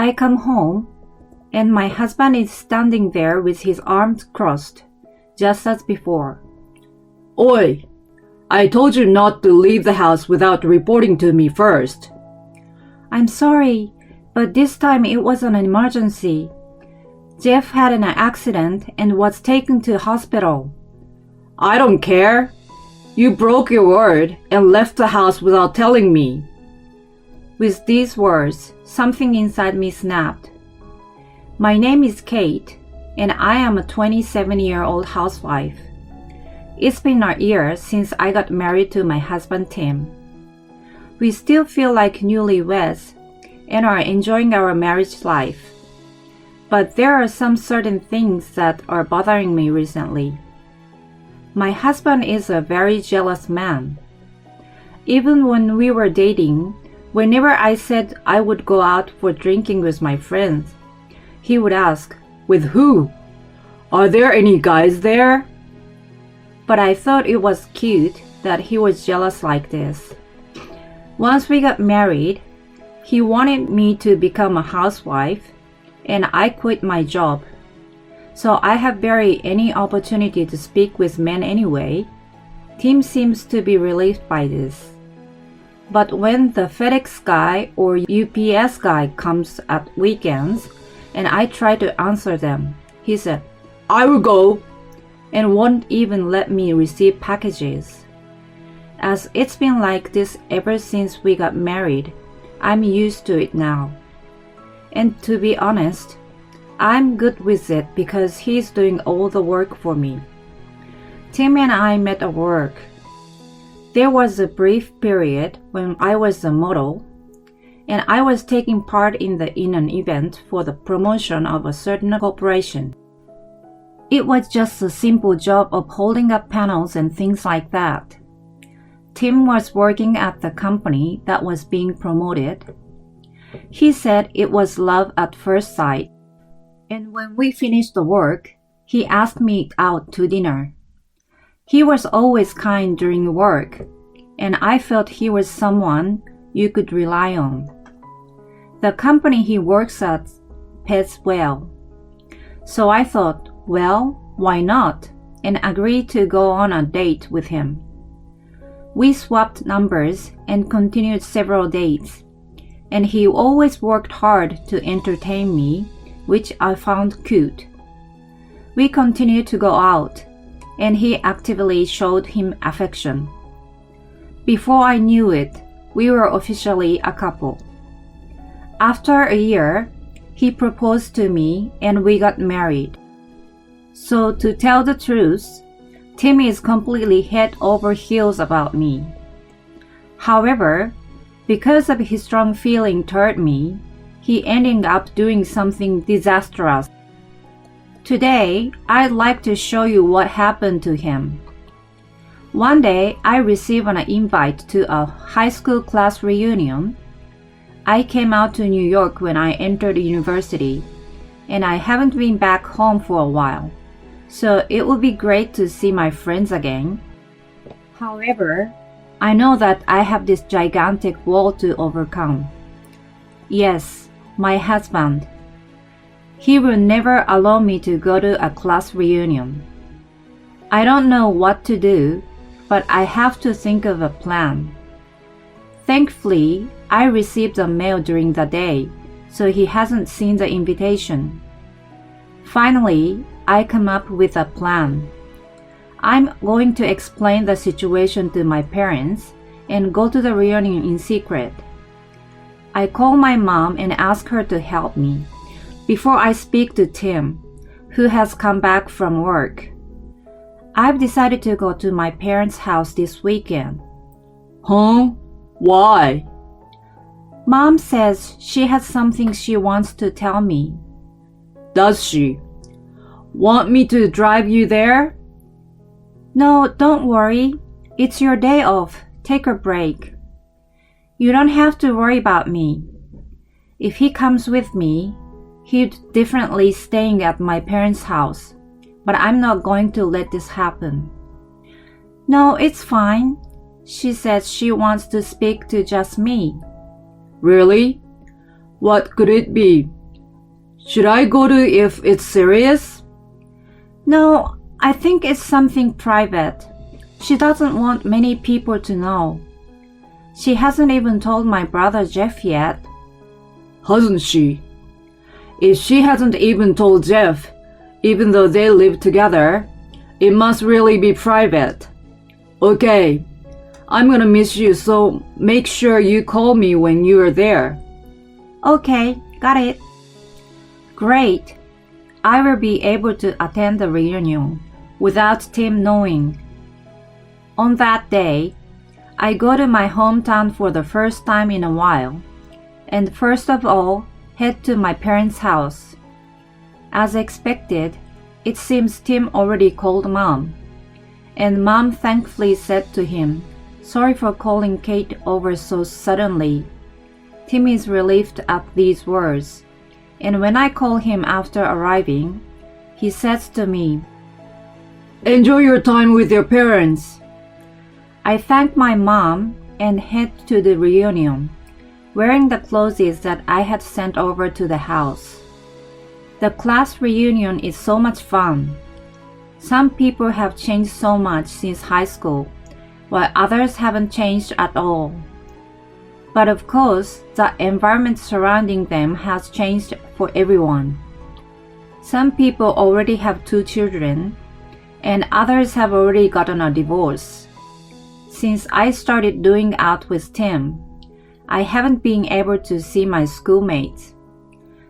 I come home, and my husband is standing there with his arms crossed, just as before. Oi! I told you not to leave the house without reporting to me first. I'm sorry, but this time it was an emergency. Jeff had an accident and was taken to hospital. I don't care. You broke your word and left the house without telling me. With these words, something inside me snapped. My name is Kate, and I am a 27-year-old housewife. It's been a year since I got married to my husband Tim. We still feel like newlyweds and are enjoying our marriage life. But there are some certain things that are bothering me recently. My husband is a very jealous man. Even when we were dating, whenever I said I would go out for drinking with my friends, he would ask, "With who? Are there any guys there?" But I thought it was cute that he was jealous like this. Once we got married, he wanted me to become a housewife, and I quit my job. So I have barely any opportunity to speak with men anyway. Tim seems to be relieved by this. But when the FedEx guy or UPS guy comes at weekends, and I try to answer them, he said, "I will go," and won't even let me receive packages. As it's been like this ever since we got married, I'm used to it now. And to be honest, I'm good with it because he's doing all the work for me. Tim and I met at work. There was a brief period when I was a model, and I was taking part in an event for the promotion of a certain corporation. It was just a simple job of holding up panels and things like that. Tim was working at the company that was being promoted. He said it was love at first sight, and when we finished the work, he asked me out to dinner. He was always kind during work, and I felt he was someone you could rely on. The company he works at pays well. So I thought, well, why not? And agreed to go on a date with him. We swapped numbers and continued several dates, and he always worked hard to entertain me, which I found cute. We continued to go out, and he actively showed him affection. Before I knew it, we were officially a couple. After a year, he proposed to me and we got married. So to tell the truth, Tim is completely head over heels about me. However, because of his strong feeling toward me, he ended up doing something disastrous. Today, I'd like to show you what happened to him. One day, I received an invite to a high school class reunion. I came out to New York when I entered university, and I haven't been back home for a while, so it would be great to see my friends again. However, I know that I have this gigantic wall to overcome. Yes, my husband. He will never allow me to go to a class reunion. I don't know what to do, but I have to think of a plan. Thankfully, I received a mail during the day, so he hasn't seen the invitation. Finally, I come up with a plan. I'm going to explain the situation to my parents and go to the reunion in secret. I call my mom and ask her to help me before I speak to Tim, who has come back from work. I've decided to go to my parents' house this weekend. Huh? Why? Mom says she has something she wants to tell me. Does she? Want me to drive you there? No, don't worry. It's your day off. Take a break. You don't have to worry about me. If he comes with me, he'd definitely staying at my parents' house, but I'm not going to let this happen. No, it's fine. She says she wants to speak to just me. Really? What could it be? Should I go to if it's serious? No, I think it's something private. She doesn't want many people to know. She hasn't even told my brother Jeff yet. Hasn't she? If she hasn't even told Jeff, even though they live together, it must really be private. Okay, I'm gonna miss you, so make sure you call me when you're there. Okay, got it. Great. I will be able to attend the reunion without Tim knowing. On that day, I go to my hometown for the first time in a while, and first of all, head to my parents' house. As expected, it seems Tim already called Mom, and Mom thankfully said to him, "Sorry for calling Kate over so suddenly." Tim is relieved at these words, and when I call him after arriving, he says to me, "Enjoy your time with your parents." I thank my mom and head to the reunion, wearing the clothes that I had sent over to the house. The class reunion is so much fun. Some people have changed so much since high school, while others haven't changed at all. But of course, the environment surrounding them has changed for everyone. Some people already have 2 children, and others have already gotten a divorce. Since I started doing out with Tim, I haven't been able to see my schoolmates.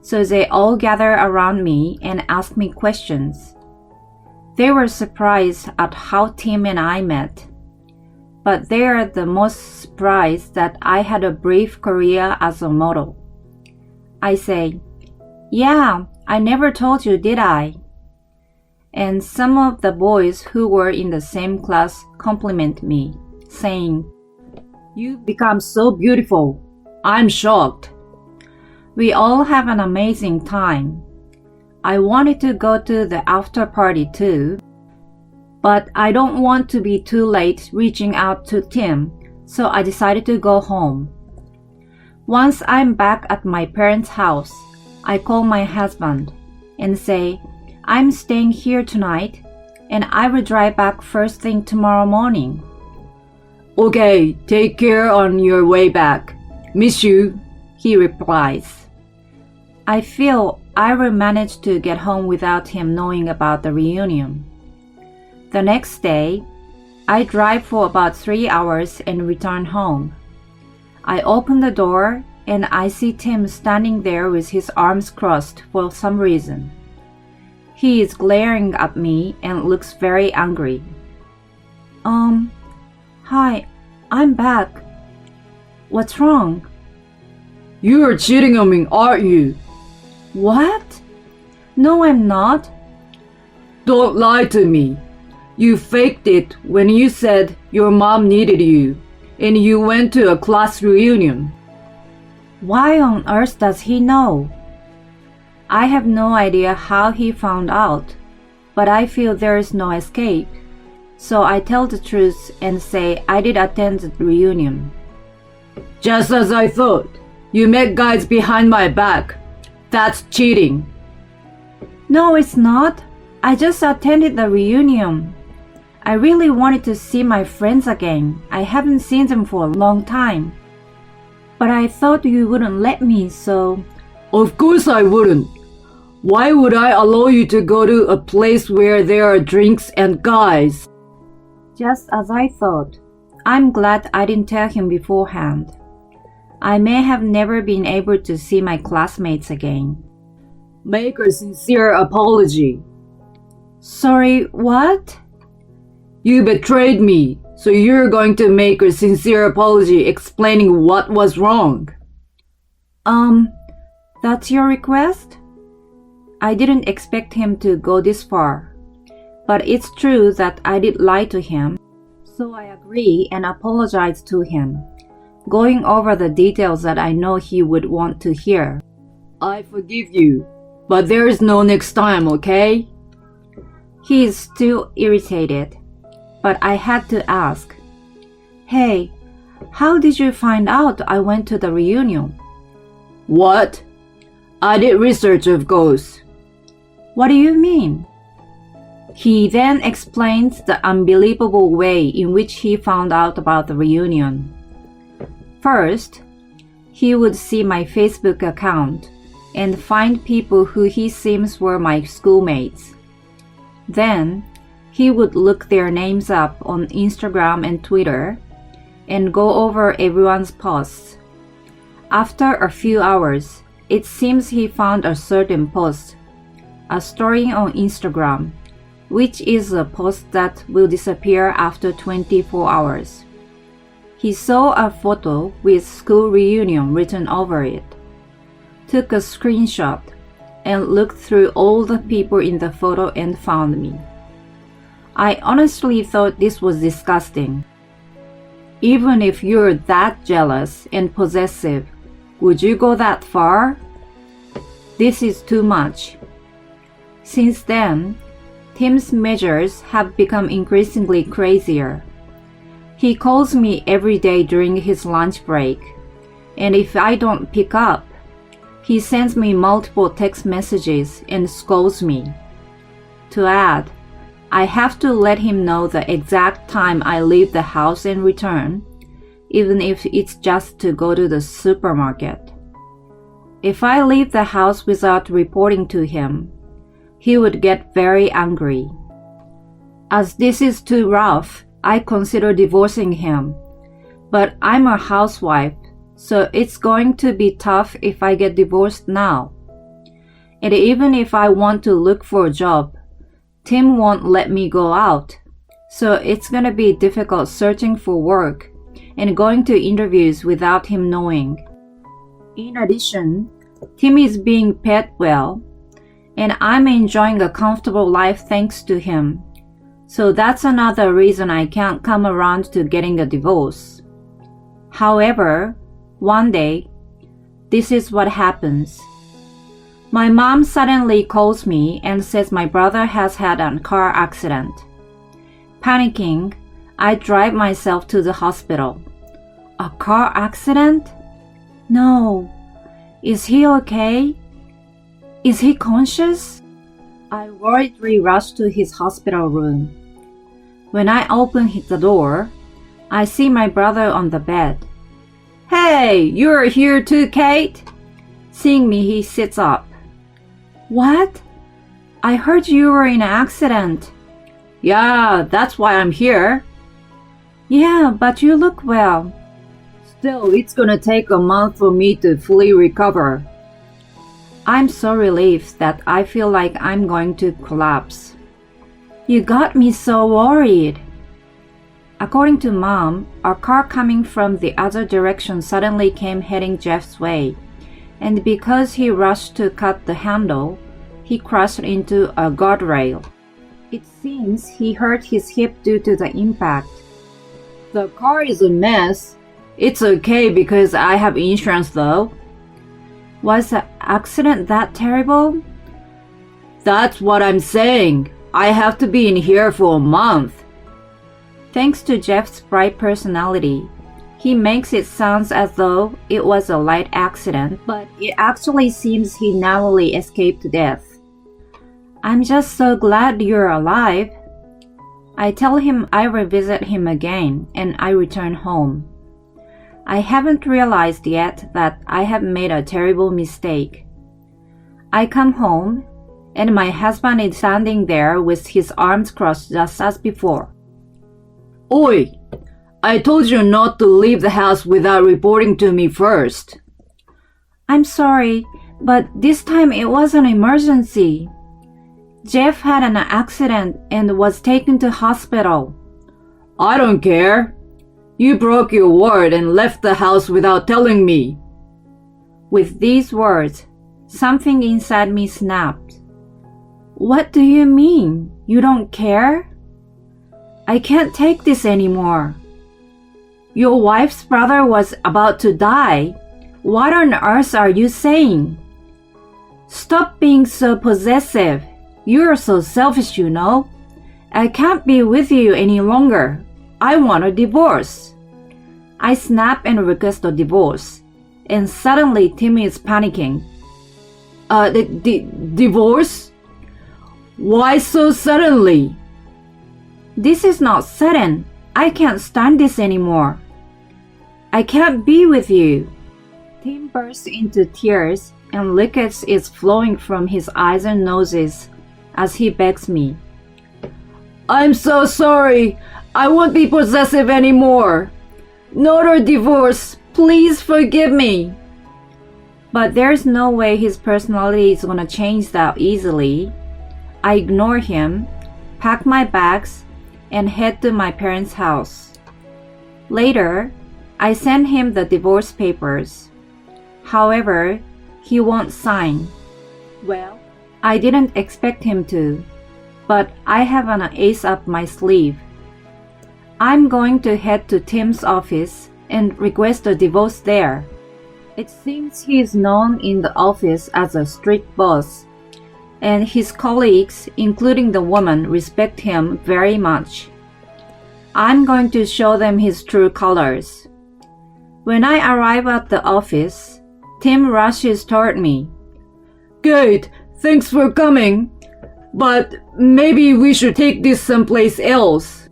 So they all gather around me and ask me questions. They were surprised at how Tim and I met, but they are the most surprised that I had a brief career as a model. I say, "Yeah, I never told you, did I?" And some of the boys who were in the same class compliment me, saying, "You've become so beautiful. I'm shocked." We all have an amazing time. I wanted to go to the after party too, but I don't want to be too late reaching out to Tim, so I decided to go home. Once I'm back at my parents' house, I call my husband and say, "I'm staying here tonight, and I will drive back first thing tomorrow morning." "Okay, take care on your way back. Miss you," he replies. I feel I will manage to get home without him knowing about the reunion. The next day, I drive for about 3 hours and return home. I open the door and I see Tim standing there with his arms crossed for some reason. He is glaring at me and looks very angry. Hi, I'm back. What's wrong?" "You're cheating on me, aren't you?" "What? No, I'm not." "Don't lie to me. You faked it when you said your mom needed you, and you went to a class reunion." Why on earth does he know? I have no idea how he found out, but I feel there is no escape. So I tell the truth and say I did attend the reunion. "Just as I thought. You met guys behind my back. That's cheating." "No, it's not. I just attended the reunion. I really wanted to see my friends again. I haven't seen them for a long time. But I thought you wouldn't let me, so..." "Of course I wouldn't. Why would I allow you to go to a place where there are drinks and guys?" Just as I thought. I'm glad I didn't tell him beforehand. I may have never been able to see my classmates again. "Make a sincere apology." "Sorry, what?" "You betrayed me, so you're going to make a sincere apology explaining what was wrong." That's your request? I didn't expect him to go this far. But it's true that I did lie to him, so I agree and apologize to him, going over the details that I know he would want to hear. "I forgive you, but there is no next time, okay?" He is still irritated, but I had to ask, "Hey, how did you find out I went to the reunion?" What? I did research, of course. What do you mean? He then explains the unbelievable way in which he found out about the reunion. First, he would see my Facebook account and find people who he seems were my schoolmates. Then, he would look their names up on Instagram and Twitter and go over everyone's posts. After a few hours, it seems he found a certain post, a story on Instagram, which is a post that will disappear after 24 hours. He saw a photo with school reunion written over it, took a screenshot, and looked through all the people in the photo and found me. I honestly thought this was disgusting. Even if you're that jealous and possessive, would you go that far? This is too much. Since then, Tim's measures have become increasingly crazier. He calls me every day during his lunch break, and if I don't pick up, he sends me multiple text messages and scolds me. To add, I have to let him know the exact time I leave the house and return, even if it's just to go to the supermarket. If I leave the house without reporting to him, he would get very angry. As this is too rough, I consider divorcing him, but I'm a housewife, so it's going to be tough if I get divorced now. And even if I want to look for a job, Tim won't let me go out, so it's gonna be difficult searching for work and going to interviews without him knowing. In addition, Tim is being paid well, and I'm enjoying a comfortable life thanks to him. So that's another reason I can't come around to getting a divorce. However, one day, this is what happens. My mom suddenly calls me and says my brother has had a car accident. Panicking, I drive myself to the hospital. A car accident? No. Is he okay? Is he conscious? I worriedly rush to his hospital room. When I open the door, I see my brother on the bed. Hey, you're here too, Kate? Seeing me, he sits up. What? I heard you were in an accident. Yeah, that's why I'm here. Yeah, but you look well. Still, it's gonna take a month for me to fully recover. I'm so relieved that I feel like I'm going to collapse. You got me so worried. According to Mom, a car coming from the other direction suddenly came heading Jeff's way, and because he rushed to cut the handle, he crashed into a guardrail. It seems he hurt his hip due to the impact. The car is a mess. It's okay because I have insurance though. Was the accident that terrible? That's what I'm saying. I have to be in here for a month. Thanks to Jeff's bright personality, he makes it sound as though it was a light accident, but it actually seems he narrowly escaped death. I'm just so glad you're alive. I tell him I will visit him again and I return home. I haven't realized yet that I have made a terrible mistake. I come home, and my husband is standing there with his arms crossed just as before. Oi! I told you not to leave the house without reporting to me first. I'm sorry, but this time it was an emergency. Jeff had an accident and was taken to hospital. I don't care. You broke your word and left the house without telling me. With these words, something inside me snapped. What do you mean? You don't care? I can't take this anymore. Your wife's brother was about to die. What on earth are you saying? Stop being so possessive. You're so selfish, you know. I can't be with you any longer. I want a divorce. I snap and request a divorce. and suddenly Tim is panicking. Divorce? Why so suddenly? This is not sudden. I can't stand this anymore. I can't be with you. Tim bursts into tears and liquids is flowing from his eyes and noses as he begs me. I'm so sorry. I won't be possessive anymore. Not a divorce. Please forgive me. But there's no way his personality is gonna change that easily. I ignore him, pack my bags, and head to my parents' house. Later, I send him the divorce papers. However, he won't sign. Well, I didn't expect him to, but I have an ace up my sleeve. I'm going to head to Tim's office and request a divorce there. It seems he is known in the office as a strict boss, and his colleagues, including the woman, respect him very much. I'm going to show them his true colors. When I arrive at the office, Tim rushes toward me. Good, thanks for coming. But maybe we should take this someplace else.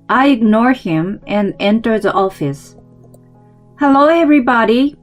I ignore him and enter the office. Hello, everybody.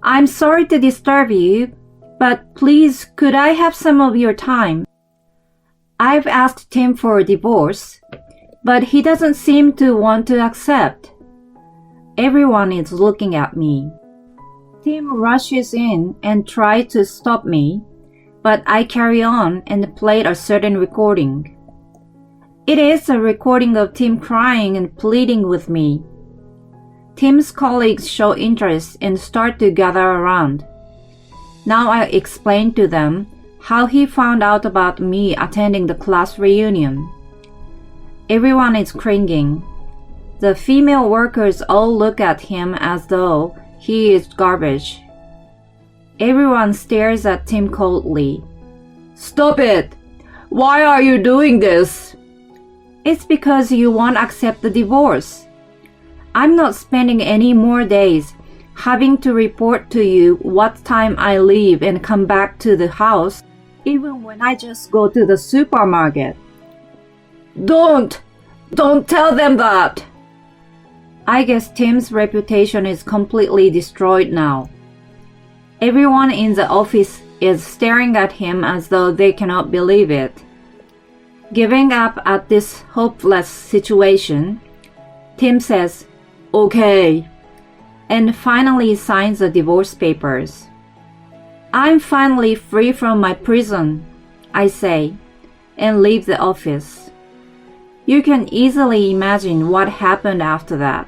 I'm sorry to disturb you, but please, could I have some of your time? I've asked Tim for a divorce, but he doesn't seem to want to accept. Everyone is looking at me. Tim rushes in and tries to stop me, but I carry on and play a certain recording. It is a recording of Tim crying and pleading with me. Tim's colleagues show interest and start to gather around. Now I explain to them how he found out about me attending the class reunion. Everyone is cringing. The female workers all look at him as though he is garbage. Everyone stares at Tim coldly. Stop it! Why are you doing this? It's because you won't accept the divorce. I'm not spending any more days having to report to you what time I leave and come back to the house, even when I just go to the supermarket. Don't tell them that. I guess Tim's reputation is completely destroyed now. Everyone in the office is staring at him as though they cannot believe it. Giving up at this hopeless situation, Tim says, "Okay," and finally signs the divorce papers. I'm finally free from my prison, I say, and leave the office. You can easily imagine what happened after that.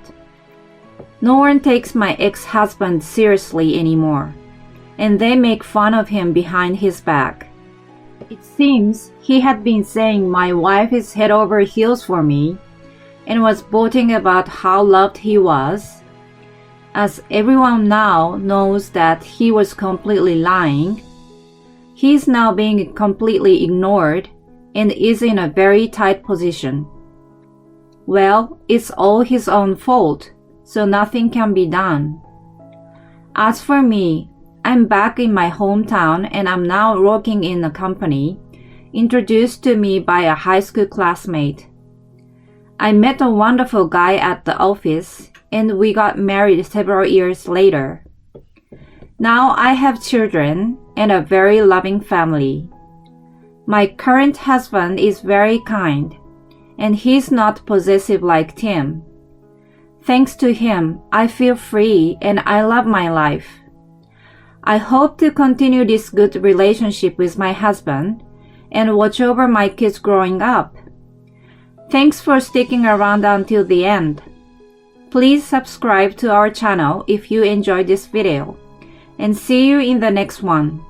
No one takes my ex-husband seriously anymore, and they make fun of him behind his back. It seems he had been saying my wife is head over heels for me and was boasting about how loved he was. As everyone now knows that he was completely lying, he is now being completely ignored and is in a very tight position. Well, it's all his own fault, so nothing can be done. As for me, I'm back in my hometown and I'm now working in a company introduced to me by a high school classmate. I met a wonderful guy at the office and we got married several years later. Now I have children and a very loving family. My current husband is very kind and he's not possessive like Tim. Thanks to him, I feel free and I love my life. I hope to continue this good relationship with my husband and watch over my kids growing up. Thanks for sticking around until the end. Please subscribe to our channel if you enjoyed this video, and see you in the next one.